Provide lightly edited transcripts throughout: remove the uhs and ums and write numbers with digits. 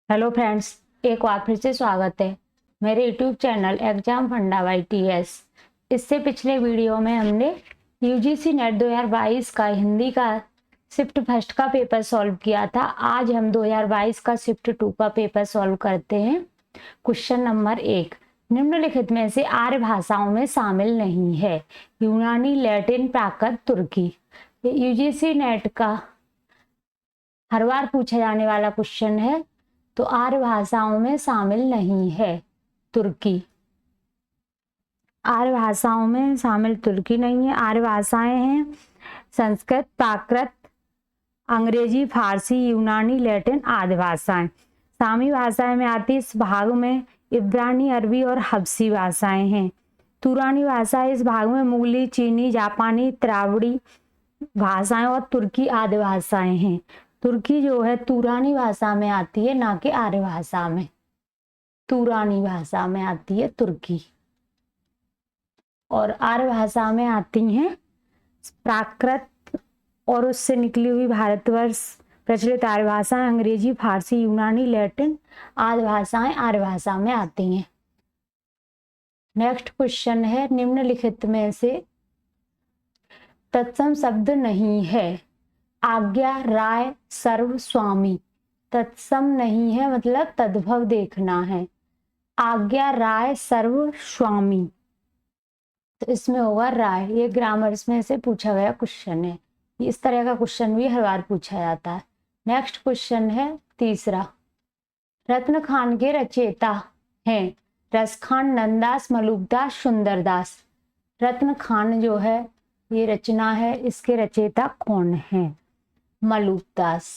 Hello friends, एक बार फिर से स्वागत है मेरे यूट्यूब चैनल एग्जाम फंडा बाई टीएस। इससे पिछले वीडियो में हमने यूजीसी नेट 2022 का हिंदी का शिफ्ट फर्स्ट का पेपर सॉल्व किया था। आज हम 2022 का शिफ्ट 2 का पेपर सॉल्व करते हैं। क्वेश्चन नंबर 1, निम्नलिखित में से आर्य भाषाओं में शामिल नहीं है? यूनानी, लैटिन, प्राकृत, तुर्की। यूजीसी नेट का हर बार पूछा जाने वाला क्वेश्चन है। तो आर्य भाषाओं में शामिल नहीं है तुर्की। आर्य भाषाओं में शामिल तुर्की नहीं है। आर्य भाषाएं हैं संस्कृत, प्राकृत, अंग्रेजी, फारसी, यूनानी, लैटिन आदि भाषाएं। सामी भाषाएं में आती इस भाग में इब्रानी, अरबी और हबसी भाषाएं हैं। तुरानी भाषाएं इस भाग में मुगली, चीनी, जापानी, त्रावड़ी भाषाएं और तुर्की आदि भाषाएं हैं। तुर्की जो है तुरानी भाषा में आती है, ना कि आर्य भाषा में। तुरानी भाषा में आती है तुर्की, और आर्य भाषा में आती हैं प्राकृत और उससे निकली हुई भारतवर्ष प्रचलित आर्य भाषाएं अंग्रेजी, फारसी, यूनानी, लैटिन आदि भाषाएं आर्य भाषा में आती हैं। नेक्स्ट क्वेश्चन है, निम्नलिखित में से तत्सम शब्द नहीं है? आज्ञा, राय, सर्व, स्वामी। तत्सम नहीं है मतलब तद्भव देखना है। आज्ञा, राय, सर्व, स्वामी, तो इसमें होगा राय। ये ग्रामर्स में से पूछा गया क्वेश्चन है। इस तरह का क्वेश्चन भी हर बार पूछा जाता है। नेक्स्ट क्वेश्चन है तीसरा, रत्न खान के रचयिता हैं रसखान, नंददास, मलुकदास, सुंदरदास। रत्न खान जो है ये रचना है, इसके रचयिता कौन है? मलुकदास।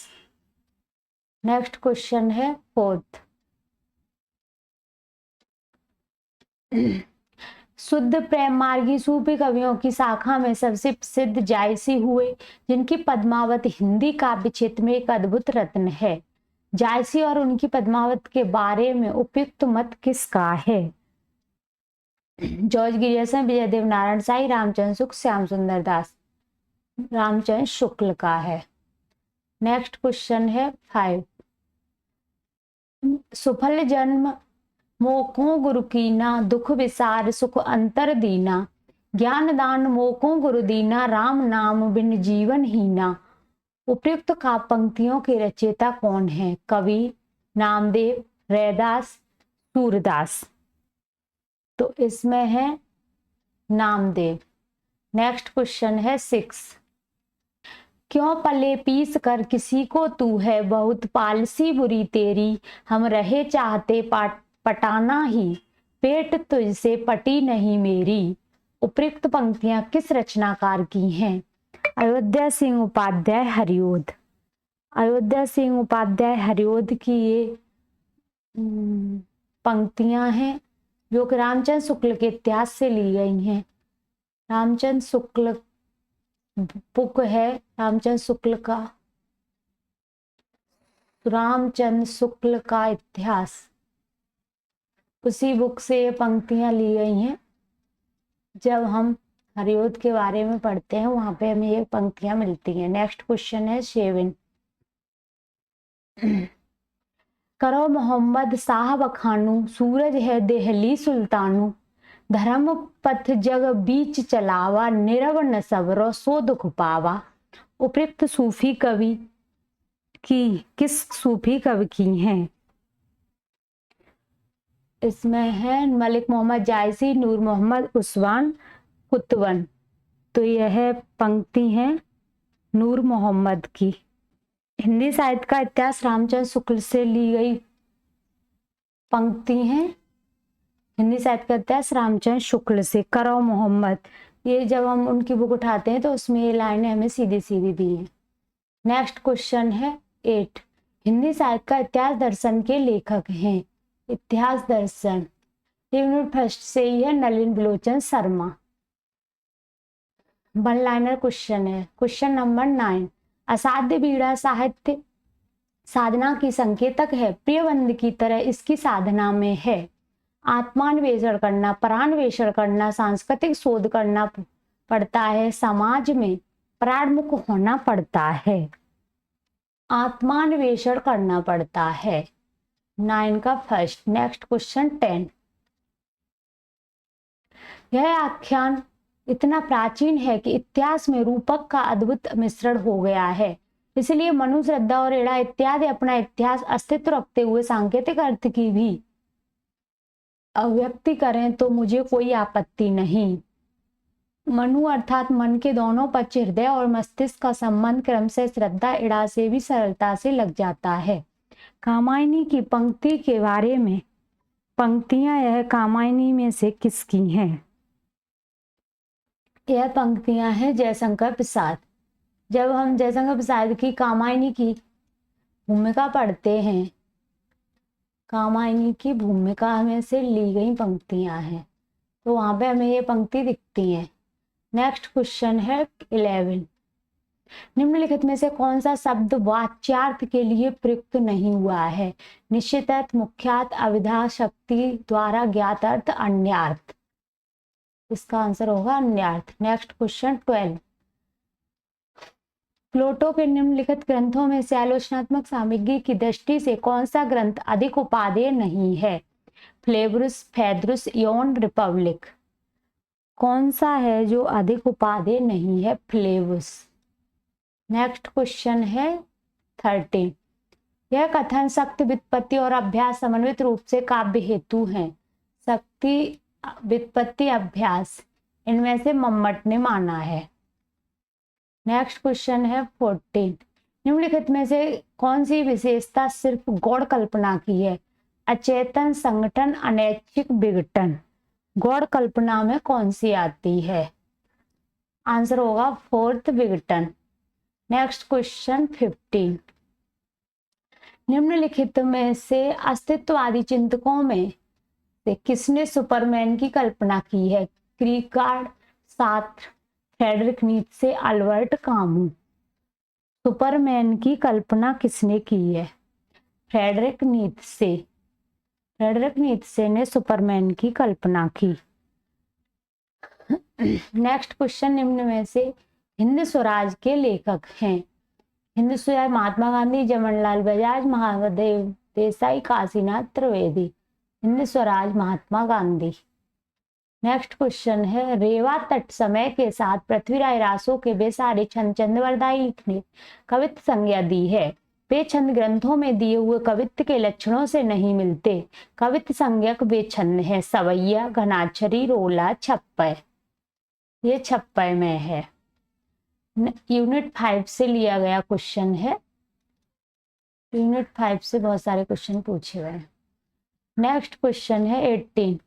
नेक्स्ट क्वेश्चन है फोर्थ, शुद्ध प्रेम मार्गी सूफी कवियों की शाखा में सबसे प्रसिद्ध जायसी हुए, जिनकी पद्मावत हिंदी काव्य क्षेत्र में एक अद्भुत रत्न है। जायसी और उनकी पद्मावत के बारे में उपयुक्त मत किसका है? जॉर्ज गिरियसन, विजय देव नारायण शाही, रामचंद्र शुक्ल, श्याम सुंदर दास। रामचंद्र शुक्ल का है। नेक्स्ट क्वेश्चन है 5, सुफल जन्म मोकों गुरु कीना, दुख विसार सुख अंतर दीना। ज्ञान दान मोकों गुरु दीना, राम नाम बिन जीवन हीना। उपयुक्त का पंक्तियों के रचयिता कौन है? कवि, नामदेव, रैदास, सूरदास। तो इसमें है नामदेव। नेक्स्ट क्वेश्चन है 6, क्यों पले पीस कर किसी को तू है, बहुत पालसी बुरी तेरी। हम रहे चाहते पटाना ही, पेट तुझसे पटी नहीं मेरी। उपयुक्त पंक्तियां किस रचनाकार की हैं? अयोध्या सिंह उपाध्याय, हरिओद। अयोध्या सिंह उपाध्याय हरिओद की ये पंक्तियां हैं जो कि रामचंद्र शुक्ल के इतिहास से ली गई हैं। रामचंद्र शुक्ल बुक है रामचंद्र शुक्ल का इतिहास, उसी बुक से ये पंक्तियां ली गई हैं। जब हम हरिओद के बारे में पढ़ते हैं वहां पे हमें ये पंक्तियां मिलती हैं। नेक्स्ट क्वेश्चन है 7, करो मोहम्मद साहब खानू, सूरज है देहली सुल्तानू। धर्म पथ जग बीच चलावा, निरव न सबरो सो दुख पावा। उपयुक्त सूफी कवि की किस सूफी कवि की हैं? इसमें है मलिक मोहम्मद जायसी, नूर मोहम्मद उस्मान, कुतवन। तो यह पंक्ति है नूर मोहम्मद की। हिंदी साहित्य का इतिहास रामचंद्र शुक्ल से ली गई पंक्ति है। हिंदी साहित्य का इतिहास रामचंद्र शुक्ल से। करो मोहम्मद, ये जब हम उनकी बुक उठाते हैं तो उसमें ये लाइनें हमें सीधी सीधी दी हैं। नेक्स्ट क्वेश्चन है 8, हिंदी साहित्य का इतिहास दर्शन के लेखक हैं। इतिहास दर्शन यूनिट फर्स्ट से ही है, नलिन बिलोचन शर्मा। वन लाइनर क्वेश्चन है। क्वेश्चन नंबर 9, असाध्य बीड़ा साहित्य साधना की संकेतक है, प्रियबंध की तरह इसकी साधना में है। आत्मान्वेषण करना, परान्वेषण करना, सांस्कृतिक शोध करना पड़ता है, समाज में प्राणमुख होना पड़ता है। आत्मान्वेषण करना पड़ता है। 9 का फर्स्ट। Next question 10। यह आख्यान इतना प्राचीन है कि इतिहास में रूपक का अद्भुत मिश्रण हो गया है, इसलिए मनु, श्रद्धा और एड़ा इत्यादि अपना इतिहास अस्तित्व रखते हुए सांकेतिक अर्थ की भी अभिव्यक्ति करें तो मुझे कोई आपत्ति नहीं। मनु अर्थात मन के दोनों पक्ष हृदय और मस्तिष्क का संबंध क्रम से श्रद्धा एड़ा से भी सरलता से लग जाता है। कामायनी की पंक्ति के बारे में, पंक्तियां यह कामायनी में से किसकी हैं? यह पंक्तियां हैं जयशंकर प्रसाद। जब हम जयशंकर प्रसाद की कामायनी की भूमिका पढ़ते हैं, कामायनी की भूमिका में से ली गई पंक्तियां हैं, तो वहां पे हमें ये पंक्ति दिखती है। नेक्स्ट क्वेश्चन है 11। निम्नलिखित में से कौन सा शब्द वाच्यार्थ के लिए प्रयुक्त नहीं हुआ है? निश्चित अर्थ, मुख्यार्थ, अविधा शक्ति द्वारा ज्ञात अर्थ, अन्यार्थ। इसका आंसर होगा अन्यार्थ। Next question 12। प्लेटो के निम्नलिखित ग्रंथों में से आलोचनात्मक सामग्री की दृष्टि से कौन सा ग्रंथ अधिक उपादेय नहीं है? फ्लेवरुस, फेदरुस, योन, रिपब्लिक। कौन सा है जो अधिक उपादेय नहीं है? फ्लेवुस। नेक्स्ट क्वेश्चन है 13। यह कथन शक्ति, व्युत्पत्ति और अभ्यास समन्वित रूप से काव्य हेतु हैं। शक्ति, व्युत्पत्ति, अभ्यास, इनमें से मम्मट ने माना है। नेक्स्ट क्वेश्चन है 14। निम्नलिखित में से कौन सी विशेषता सिर्फ गौड़ कल्पना की है? अचेतन, संगठन, अनैच्छिक, विघटन। गौड़ कल्पना में कौन सी आती है? आंसर होगा फोर्थ, विघटन। Next question 15। निम्नलिखित में से अस्तित्ववादी चिंतकों में से किसने सुपरमैन की कल्पना की है? Kierkegaard, Sartre, Friedrich Nietzsche, Albert Camus. Superman की कल्पना किसने की है? Friedrich Nietzsche. फ्रेडरिक नीत्शे ने सुपरमैन की कल्पना की। नेक्स्ट क्वेश्चन, निम्न में से हिंद स्वराज के लेखक हैं? हिंद स्वराज महात्मा गांधी, जमनलाल बजाज, महादेव देसाई, काशीनाथ त्रिवेदी। हिंद स्वराज महात्मा गांधी। नेक्स्ट क्वेश्चन है, रेवा तट समय के साथ पृथ्वीराज रासो के वे सारे छंद चंद्रवरदाई ने कवित्व संज्ञा दी है। वे छंद ग्रंथों में दिए हुए कवित्व के लक्षणों से नहीं मिलते। कवित्व संज्ञक वे छंद है सवैया, घनाक्षरी, रोला, छप्पय। ये छप्पय में है। यूनिट 5 से लिया गया क्वेश्चन है। यूनिट 5 से बहुत सारे क्वेश्चन पूछे हुए हैं। नेक्स्ट क्वेश्चन है 18।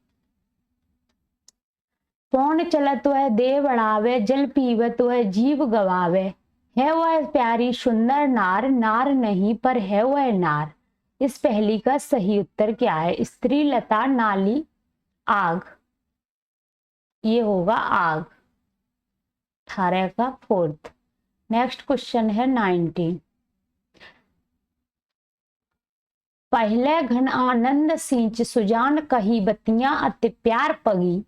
पौन चलत वह देह बढ़ावे, जल पीवत वह जीव गवावे। है वह प्यारी सुंदर नार, नार नहीं पर है वह नार। इस पहली का सही उत्तर क्या है? स्त्री, लता, नाली, आग। ये होगा आग। 18 का फोर्थ। नेक्स्ट क्वेश्चन है 19। पहले घन आनंद सींच सुजान कही बतियां अति प्यार पगी।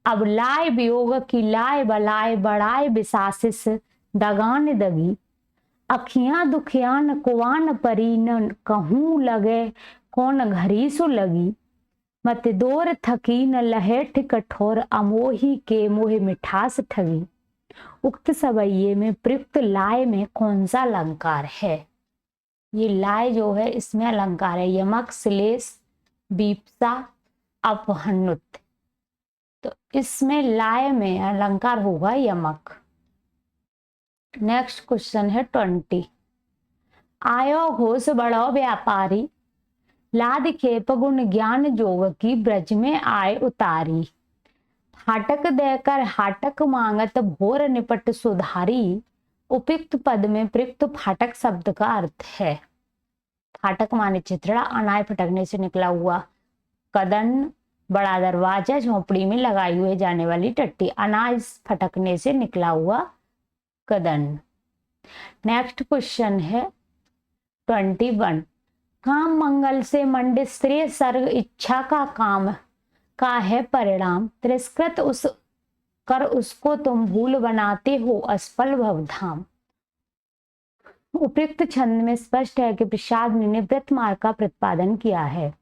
अब लाए वियोग की लाए बलाए बढ़ाए बिसासिस दगान दगी। अखियां दुखियान कुआन परी न कहूं लगे कौन घरी सु लगी। मत दोर थकी न लहेठ कठोर अमोही के मोह मिठास ठगी। उक्त सवैये में प्रयुक्त लाए में कौन सा अलंकार है? ये लाए जो है इसमें अलंकार है यमक, श्लेष, बीपसा, अपहनुत। तो इसमें लाए में अलंकार होगा यमक। नेक्स्ट क्वेश्चन है 20। आयो घोष बड़ो व्यापारी, लाद खेप गुण ज्ञान जोग की ब्रज में आए उतारी। फाटक देकर हाटक मांगत भोर निपट सुधारी। उपयुक्त पद में प्रयुक्त फाटक शब्द का अर्थ है। फाटक माने चिथड़ा, अनाज फटकने से निकला हुआ, कदन बड़ा दरवाजा, झोपड़ी में लगाई हुई जाने वाली टट्टी, अनाज फटकने से निकला हुआ कदन। नेक्स्ट क्वेश्चन है 21। काम मंगल से मंडित श्रेय सर्ग इच्छा का काम का है परिणाम। तिरस्कृत उस कर उसको तुम भूल बनाते हो असफल भवधाम। उपयुक्त छंद में स्पष्ट है कि प्रसाद ने निवृत्त मार्ग का प्रतिपादन किया है,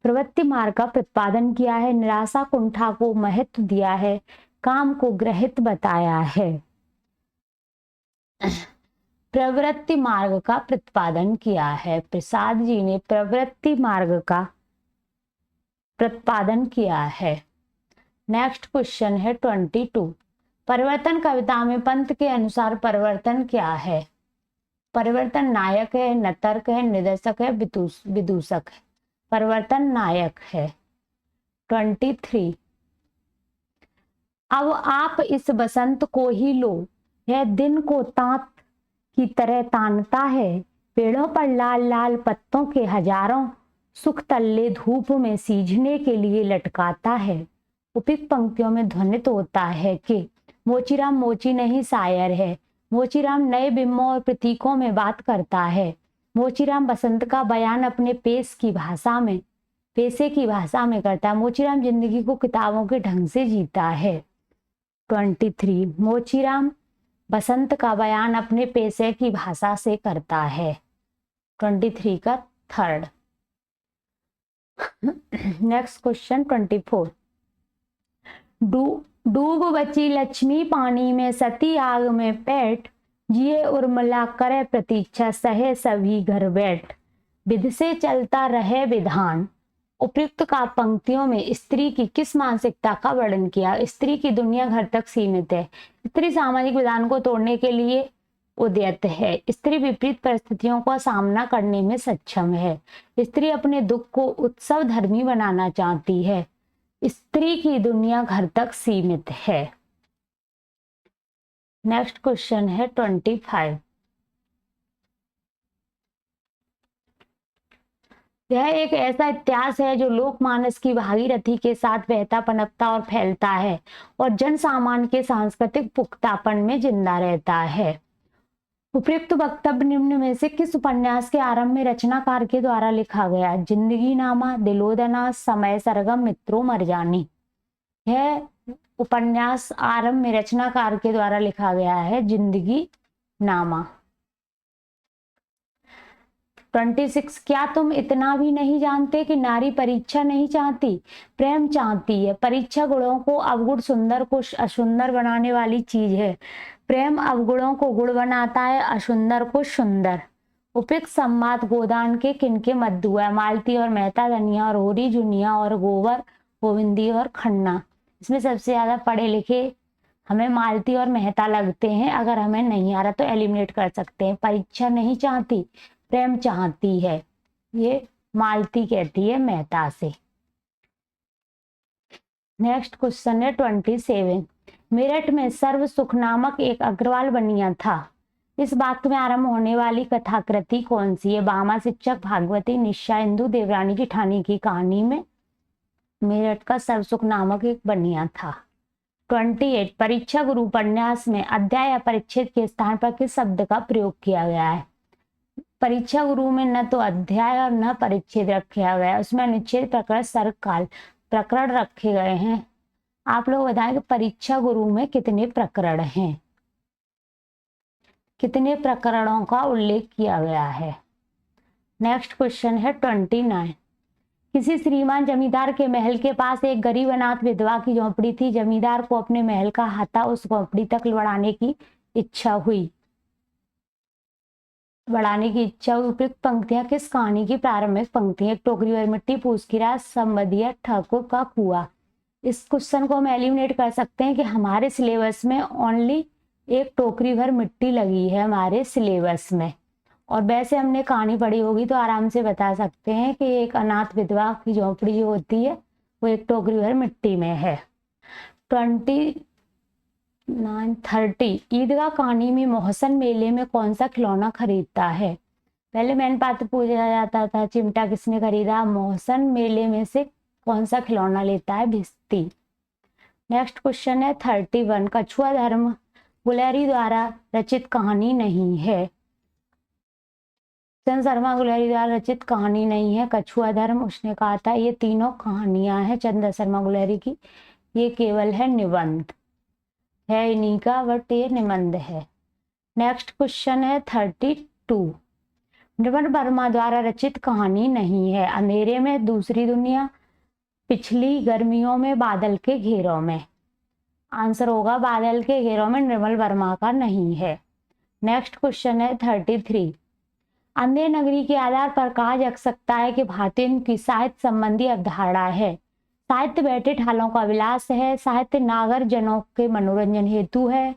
प्रवृत्ति मार्ग का प्रतिपादन किया है, निराशा कुंठा को महत्व दिया है, काम को ग्रहित बताया है। प्रवृत्ति मार्ग का प्रतिपादन किया है, प्रसाद जी ने प्रवृत्ति मार्ग का प्रतिपादन किया है। नेक्स्ट क्वेश्चन है 22। परिवर्तन कविता में पंत के अनुसार परिवर्तन क्या है? परिवर्तन नायक है, नतर्क है, निदर्शक है, विदूषक है। परिवर्तन नायक है। 23। अब आप इस बसंत को ही लो, यह दिन को तांत की तरह तानता है, पेड़ों पर लाल लाल पत्तों के हजारों सुख तल्ले धूप में सीझने के लिए लटकाता है। उपयुक्त पंक्तियों में ध्वनित होता है कि मोचीराम मोची नहीं शायर है, मोचीराम नए बिंबों और प्रतीकों में बात करता है, मोचीराम बसंत का बयान अपने पेशे की भाषा में करता है, मोचीराम जिंदगी को किताबों के ढंग से जीता है। 23। मोचीराम बसंत का बयान अपने पेशे की भाषा से करता है। 23 का थर्ड। Next question 24। डूब बची लक्ष्मी पानी में, सती आग में पैठ, जिए उर्मिला करे प्रतीक्षा, सहे सभी घर बैठ, विध से चलता रहे विधान। उपयुक्त का पंक्तियों में स्त्री की किस मानसिकता का वर्णन किया? स्त्री की दुनिया घर तक सीमित है, स्त्री सामाजिक विधान को तोड़ने के लिए उद्यत है, स्त्री विपरीत परिस्थितियों का सामना करने में सक्षम है, स्त्री अपने दुख को उत्सव धर्मी बनाना चाहती है, स्त्री की दुनिया घर तक सीमित है। नेक्स्ट क्वेश्चन है 25। यह एक ऐसा इतिहास है जो लोकमानस की भागीरथी के साथ बहता पनपता और फैलता है और जन सामान्य के सांस्कृतिक पुख्तापन में जिंदा रहता है। उपयुक्त वक्तव्य निम्न में से किस उपन्यास के आरंभ में रचनाकार के द्वारा लिखा गया? जिंदगी नामा, दिलोदना, समय सरगम, मित्रों मरजानी। यह उपन्यास आरंभ में रचनाकार के द्वारा लिखा गया है, जिंदगी नामा। 26। क्या तुम इतना भी नहीं जानते कि नारी परीक्षा नहीं चाहती, प्रेम चाहती है। परीक्षा गुणों को अवगुण, सुंदर को असुंदर बनाने वाली चीज है। प्रेम अवगुणों को गुण बनाता है, असुंदर को सुंदर। उपयुक्त संवाद गोदान के किनके मध्य हुआ है? मालती और मेहता, धनिया और होरी, जुनिया और गोवर, गोविंदी और खन्ना। इसमें सबसे ज्यादा पढ़े लिखे हमें मालती और मेहता लगते हैं। अगर हमें नहीं आ रहा तो एलिमिनेट कर सकते हैं। परीक्षा नहीं चाहती, प्रेम चाहती है, ये मालती कहती है मेहता से। नेक्स्ट क्वेश्चन है 27। मेरठ में सर्व सुख नामक एक अग्रवाल बनिया था। इस वाक्य में आरंभ होने वाली कथाकृति कौन सी है? बामा शिक्षक, भागवती, निशा इंदु, देवरानी जेठानी की कहानी में मेरठ का सर्व सुख नामक एक बनिया था। 28। परीक्षा गुरु उपन्यास में अध्याय या परिच्छेद के स्थान पर किस शब्द का प्रयोग किया गया है? परीक्षा गुरु में न तो अध्याय और न परिच्छेद रखा गया है, उसमें अनुच्छेद, प्रकरण, सर्ग, काल प्रकरण रखे गए हैं। आप लोग बताएं कि परीक्षा गुरु में कितने प्रकरण हैं, कितने प्रकरणों का उल्लेख किया गया है। नेक्स्ट क्वेश्चन है 29। किसी श्रीमान जमींदार के महल के पास एक गरीब अनाथ विधवा की झोंपड़ी थी। जमींदार को अपने महल का हाथा उस झोंपड़ी तक बढ़ाने की इच्छा हुई। उपयुक्त पंक्तियां किस कहानी की प्रारंभिक पंक्तियां? एक टोकरी भर मिट्टी, पूछ की रात, संबदिया, ठाकुर का कुआं। इस क्वेश्चन को हम एलिमिनेट कर सकते हैं कि हमारे सिलेबस में ओनली एक टोकरी भर मिट्टी लगी है हमारे सिलेबस में, और वैसे हमने कहानी पढ़ी होगी तो आराम से बता सकते हैं कि एक अनाथ विधवा की झोंपड़ी जो होती है वो एक टोकरी भर मिट्टी में है। 30। ईदगाह कहानी में मोहसन मेले में कौन सा खिलौना खरीदता है? पहले मैन पात्र पूछा जाता था, चिमटा किसने खरीदा? मोहसन मेले में से कौन सा खिलौना लेता है? भिस्ती। नेक्स्ट क्वेश्चन है 31। कछुआ धर्म गुलेरी द्वारा रचित कहानी नहीं है। चंद शर्मा गुलेरी द्वारा रचित कहानी नहीं है कछुआ धर्म। उसने कहा था ये तीनों कहानियां हैं चंद शर्मा गुलेरी की, ये केवल है निबंध है इन्हीं का, बट ये निबंध है। नेक्स्ट क्वेश्चन है 32। 2। निर्मल वर्मा द्वारा रचित कहानी नहीं है। अंधेरे में दूसरी दुनिया, पिछली गर्मियों में बादल के घेरों में। आंसर होगा बादल के घेरों में, निर्मल वर्मा का नहीं है। नेक्स्ट क्वेश्चन है 33। अंधेर नगरी के आधार पर कहा जा सकता है कि भारतीयों की साहित्य संबंधी अवधारणा है। साहित्य बैठे ठालों का विलास है, साहित्य नागर जनों के मनोरंजन हेतु है,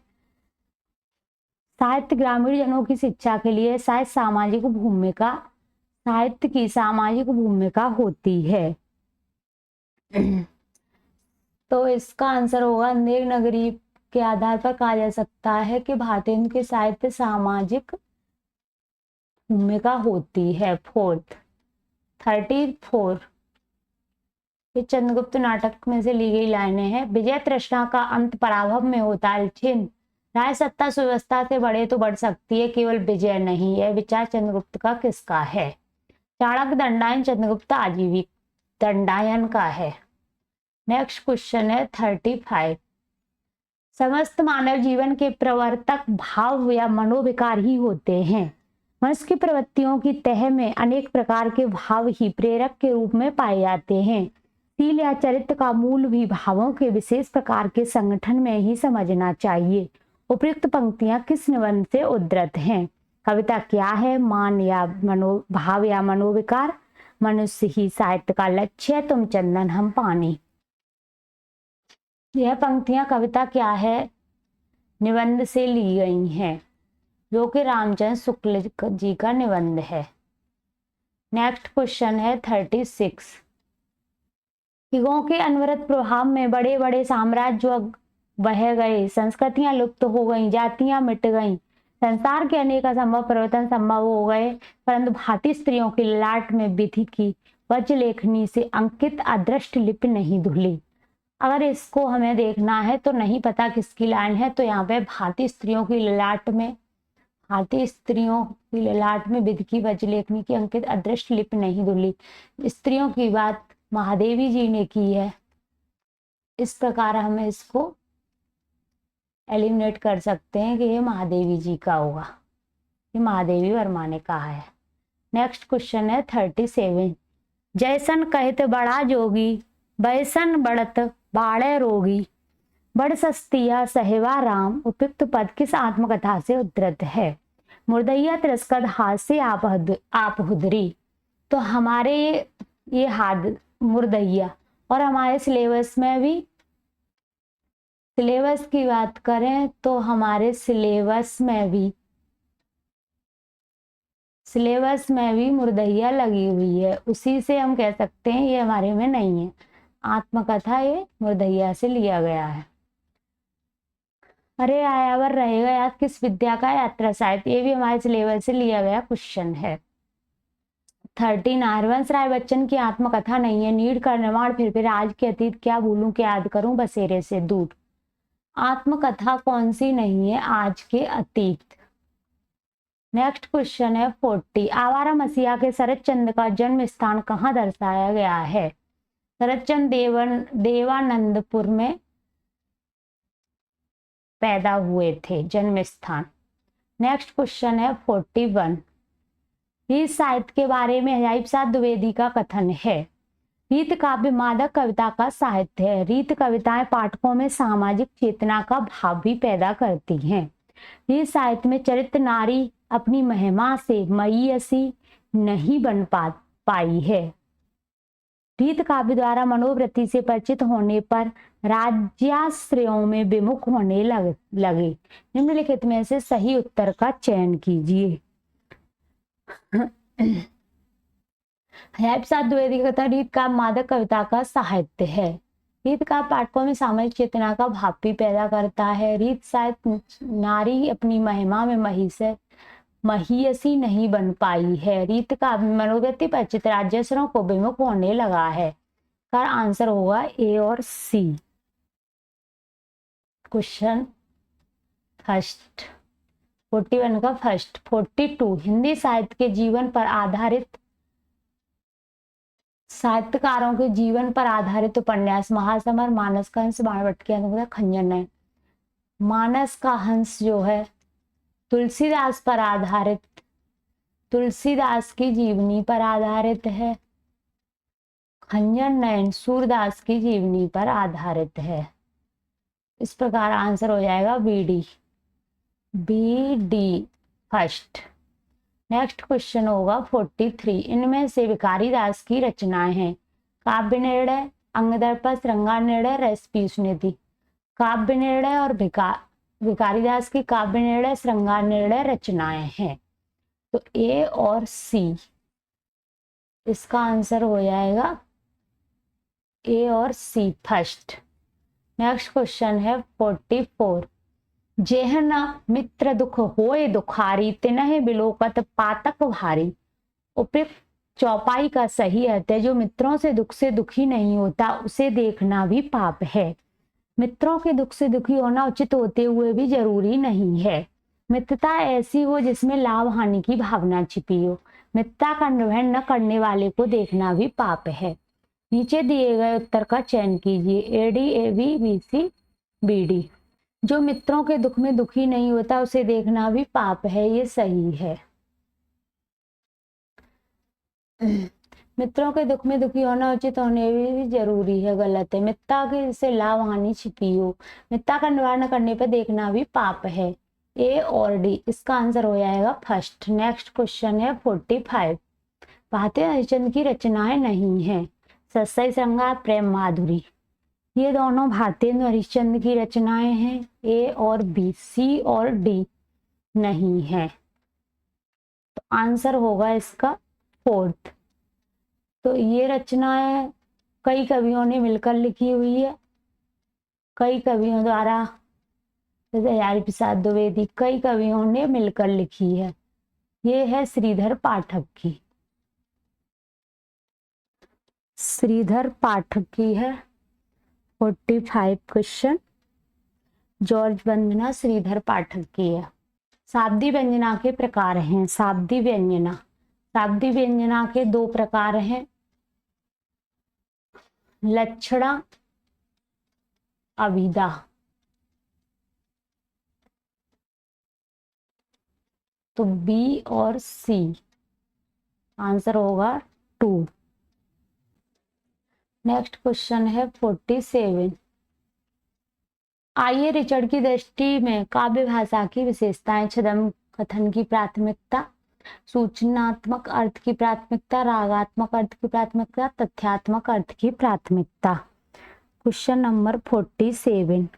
साहित्य ग्रामीण जनों की शिक्षा के लिए, साहित्य की सामाजिक भूमिका होती है। तो इसका आंसर होगा अंधेर नगरी के आधार पर कहा जा सकता है कि भारतीयों के साहित्य सामाजिक भूमिका होती है। 34। ये चंद्रगुप्त नाटक में से ली गई लाइनें हैं। विजय तृष्णा का अंत पराभव में होता है। छिन्न राय सत्ता सुव्यवस्था से बढ़े तो बढ़ सकती है, केवल विजय नहीं। यह विचार चंद्रगुप्त का किसका है? चाणक्य दंडायन, चंद्रगुप्त आजीविक दंडायन का है। नेक्स्ट क्वेश्चन है 35। समस्त मानव जीवन के प्रवर्तक भाव या मनोविकार ही होते हैं। मनुष्य की प्रवृत्तियों की तह में अनेक प्रकार के भाव ही प्रेरक के रूप में पाए जाते हैं। शील या चरित्र का मूल भी भावों के विशेष प्रकार के संगठन में ही समझना चाहिए। उपयुक्त पंक्तियां किस निबंध से उद्धृत हैं? कविता क्या है? मान या भाव या मनोविकार? मनुष्य ही साहित्य का लक्ष्य है, तुम चंदन हम पानी। यह पंक्तियां कविता क्या है निबंध से ली गई हैं, जो कि रामचंद्र शुक्ल जी का निबंध है। नेक्स्ट क्वेश्चन है 36। युगों के अनवरत प्रभाव में बड़े बड़े साम्राज्य बह गए, संस्कृतियां लुप्त हो गईं, जातियां मिट गईं, संसार के अनेक असंभव परिवर्तन संभव हो गए, परंतु भारतीय स्त्रियों की ललाट में विधि की वज्रलेखनी से अंकित अदृष्ट लिपि नहीं धुली। अगर इसको हमें देखना है तो नहीं पता किसकी लाइन है, तो यहाँ पे भारतीय स्त्रियों की ललाट में विधि की वज्रलेखनी की अंकित अदृष्ट लिपि नहीं धुली। स्त्रियों की बात महादेवी जी ने की है। इस प्रकार हम इसको एलिमिनेट कर सकते हैं कि ये महादेवी जी का होगा, ये महादेवी वर्मा ने कहा है। नेक्स्ट क्वेश्चन है 37। जैसन कहत बड़ा जोगी, बैसन बढ़त बाड़े रोगी, बड़ सस्तिया सहेवा राम। उपयुक्त पद किस आत्मकथा से उद्धृत है? मुर्दैया तिरस्कद हाथ से आप हुदरी। तो हमारे ये हाथ मुर्दैया, और हमारे सिलेबस की बात करें तो हमारे सिलेबस में भी मुर्दैया लगी हुई है। उसी से हम कह सकते हैं ये हमारे में नहीं है। आत्मकथा ये मुर्दैया से लिया गया है। अरे आयावर रहेगा याद किस विद्या का यात्रा साहित्य, ये भी हमारे सिलेबस से लिया गया क्वेश्चन है। 13। हरवंश राय बच्चन की आत्मकथा नहीं है। नीड़ का निर्माण, फिर आज के अतीत क्या भूलूं क्या याद करूं, बसेरे से दूर। आत्मकथा कौन सी नहीं है? आज के अतीत। नेक्स्ट क्वेश्चन है 40। आवारा मसीहा के शरद चंद्र का जन्म स्थान कहाँ दर्शाया गया है? शरद चंद्र देवानंदपुर में पैदा हुए थे, जन्म स्थान। नेक्स्ट क्वेश्चन है 41। रीत साहित्य के बारे में अजायब साहब द्विवेदी का कथन है। रीत काव्य मादक कविता का साहित्य है। रीत कविताएं पाठकों में सामाजिक चेतना का भाव भी पैदा करती हैं। रीत साहित्य में चरित्र नारी अपनी महिमा से मयसी नहीं बन पाई है। रीत काव्य द्वारा मनोवृत्ति से परिचित होने पर राज्याश्रयों में विमुख होने लगे। निम्नलिखित में से सही उत्तर का चयन कीजिए। अजायब साहब द्विवेदी का कथन रीत काव्य मादक कविता का साहित्य है। रीत काव्य पाठकों में सामाजिक चेतना का भाव भी पैदा करता है। रीत साहित्य नारी अपनी महिमा में महीयसी नहीं बन पाई है। रीत का मनोवृत्ति परिचित राज्यसरों को विमुख होने लगा है। का आंसर होगा ए और सी। क्वेश्चन फर्स्ट 41 का फर्स्ट। 42। हिंदी साहित्य के जीवन पर आधारित साहित्यकारों के जीवन पर आधारित उपन्यास महासमर, मानस का हंस, बाणभट्ट की अनुपमा, खंजन है। मानस का हंस जो है तुलसीदास पर आधारित तुलसीदास की जीवनी पर आधारित है। खंजर नयन सूरदास की जीवनी पर आधारित है। इस प्रकार आंसर हो जाएगा B D first. Next question होगा 43। इनमें से भिखारी दास की रचनाएं हैं। काव्य निर्णय, अंगदर्प, श्रृंगार निर्णय, रसपीयूष निधि। काव्य निर्णय और भिखारी दास की काव्य निर्णय, श्रृंगार निर्णय रचनाएं हैं। तो ए और सी, इसका आंसर हो जाएगा ए और सी फर्स्ट। नेक्स्ट क्वेश्चन है 44। जेह न मित्र दुख होए दुखारी, तिनहि बिलोकत पातक भारी। उपयुक्त चौपाई का सही अर्थ है, जो मित्रों से दुखी नहीं होता उसे देखना भी पाप है। मित्रों के दुख से दुखी होना उचित होते हुए भी जरूरी नहीं है। मित्रता ऐसी हो जिसमें लाभ हानि की भावना छिपी हो। मित्रता का निर्वहन न करने वाले को देखना भी पाप है। नीचे दिए गए उत्तर का चयन कीजिए। AD, AB, BC, BD. जो मित्रों के दुख में दुखी नहीं होता उसे देखना भी पाप है, ये सही है। मित्रों के दुख में दुखी होना उचित होने भी जरूरी है, गलत है। मित्रता के से लाभ हानि छिपी हो। मित्रता का निवारण करने पर देखना भी पाप है। ए और डी, इसका आंसर हो जाएगा फर्स्ट। नेक्स्ट क्वेश्चन है 45। भारतीय हरिश्चंद्र की रचनाएं नहीं है। सत्सई श्रृंगार, प्रेम माधुरी, ये दोनों भारतीय हरिश्चंद्र की रचनाएं हैं। ए और बी, सी और डी नहीं है। तो आंसर होगा इसका फोर्थ। तो ये रचनाएं कई कवियों ने मिलकर लिखी हुई है, कई कवियों द्वारा, जैसे हजारी प्रसाद द्विवेदी, कई कवियों ने मिलकर लिखी है। ये है श्रीधर पाठक की, श्रीधर पाठक की है। 45 क्वेश्चन जॉर्ज वंदना श्रीधर पाठक की है। शाब्दी व्यंजना के प्रकार हैं। शाब्दी व्यंजना, शाब्दी व्यंजना के दो प्रकार हैं, लक्षणा, अभिधा। तो बी और सी, आंसर होगा 2। नेक्स्ट क्वेश्चन है 47। आइए रिचर्ड की दृष्टि में काव्य भाषा की विशेषताएं। छद्म कथन की प्राथमिकता, सूचनात्मक अर्थ की प्राथमिकता, रागात्मक अर्थ की प्राथमिकता, तथ्यात्मक अर्थ की प्राथमिकता। Question number 47।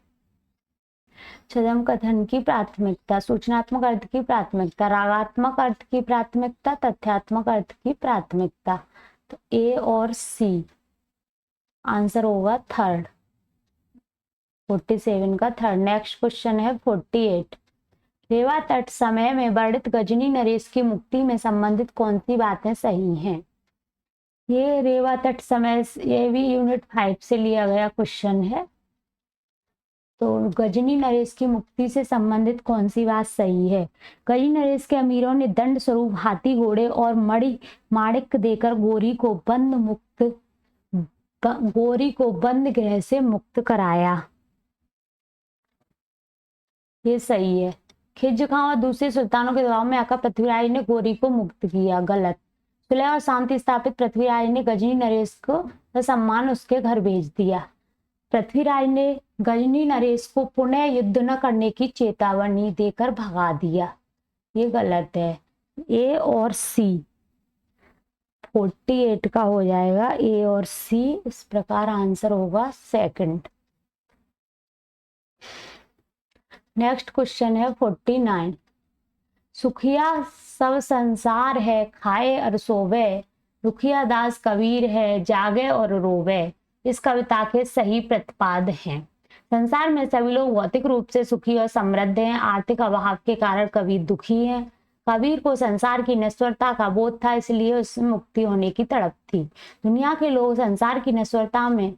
छद्म कथन की प्राथमिकता, सूचनात्मक अर्थ की प्राथमिकता, रागात्मक अर्थ की प्राथमिकता, तथ्यात्मक अर्थ की प्राथमिकता। तो ए और सी, आंसर होगा थर्ड। 47 का थर्ड। नेक्स्ट क्वेश्चन है 48। रेवा तट समय में वर्णित गजनी नरेश की मुक्ति में संबंधित कौन सी बातें सही हैं? ये रेवा तट समय, ये भी यूनिट 5 से लिया गया क्वेश्चन है। तो गजनी नरेश की मुक्ति से संबंधित कौन सी बात सही है? गजनी नरेश के अमीरों ने दंड स्वरूप हाथी, घोड़े और माणिक देकर गोरी को बंद गृह से मुक्त कराया। ये सही है। खिज खां और दूसरे सुल्तानों के दबाव में आकर पृथ्वीराज ने गोरी को मुक्त किया, गलत। सुलह और शांति स्थापित पृथ्वीराज ने गजनी नरेश को सम्मान उसके घर भेज दिया। पृथ्वीराज ने गजनी नरेश को पुनः युद्ध न करने की चेतावनी देकर भगा दिया, ये गलत है। ए और सी, 48 का हो जाएगा ए और सी। इस प्रकार आंसर होगा सेकंड। नेक्स्ट क्वेश्चन है 49। सुखिया सब संसार है, खाए और सोवे, दुखिया दास कबीर है, जागे और रोवे। इस कविता के सही प्रतिपाद हैं। संसार में सभी लोग भौतिक रूप से सुखी और समृद्ध हैं। आर्थिक अभाव के कारण कबीर दुखी है। कबीर को संसार की नश्वरता का बोध था, इसलिए उससे मुक्ति होने की तड़प थी। दुनिया के लोग संसार की नश्वरता में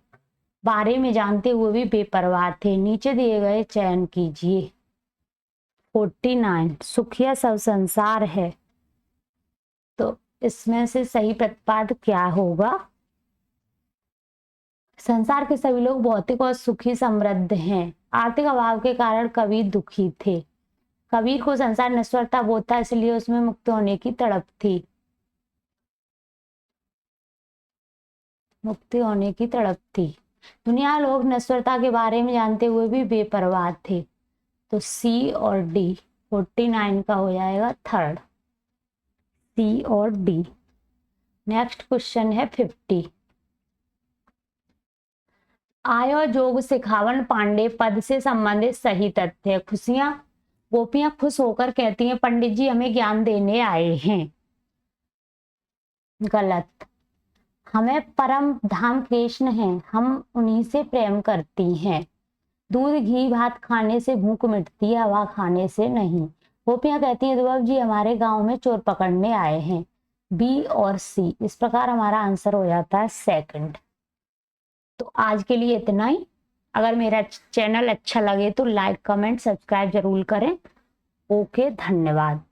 बारे में जानते हुए भी बेपरवाह थे। नीचे दिए गए चयन कीजिए। 49 सुखिया सब संसार है, तो इसमें से सही प्रतिपाद क्या होगा? संसार के सभी लोग भौतिक और सुखी समृद्ध हैं। आर्थिक अभाव के कारण कबीर दुखी थे। कबीर को संसार नश्वरता बोध था, इसलिए उसमें मुक्त होने की तड़प थी। मुक्ति होने की तड़प थी। दुनिया लोग नश्वरता के बारे में जानते हुए भी बेपरवाह थे। तो सी और डी 49 का हो जाएगा थर्ड, सी और डी। नेक्स्ट क्वेश्चन है 50। आयो जोग सिखावन पांडे पद से संबंधित सही तथ्य। खुशियां गोपियां खुश होकर कहती हैं पंडित जी हमें ज्ञान देने आए हैं। गलत। हमें परम धाम कृष्ण हैं, हम उन्हीं से प्रेम करती हैं। दूध घी भात खाने से भूख मिटती है, हवा खाने से नहीं। गोपियां कहती हैं ध्रुव जी हमारे गांव में चोर पकड़ने आए हैं। बी और सी। इस प्रकार हमारा आंसर हो जाता है सेकंड। तो आज के लिए इतना ही। अगर मेरा चैनल अच्छा लगे तो लाइक कमेंट सब्सक्राइब जरूर करें। ओके, धन्यवाद।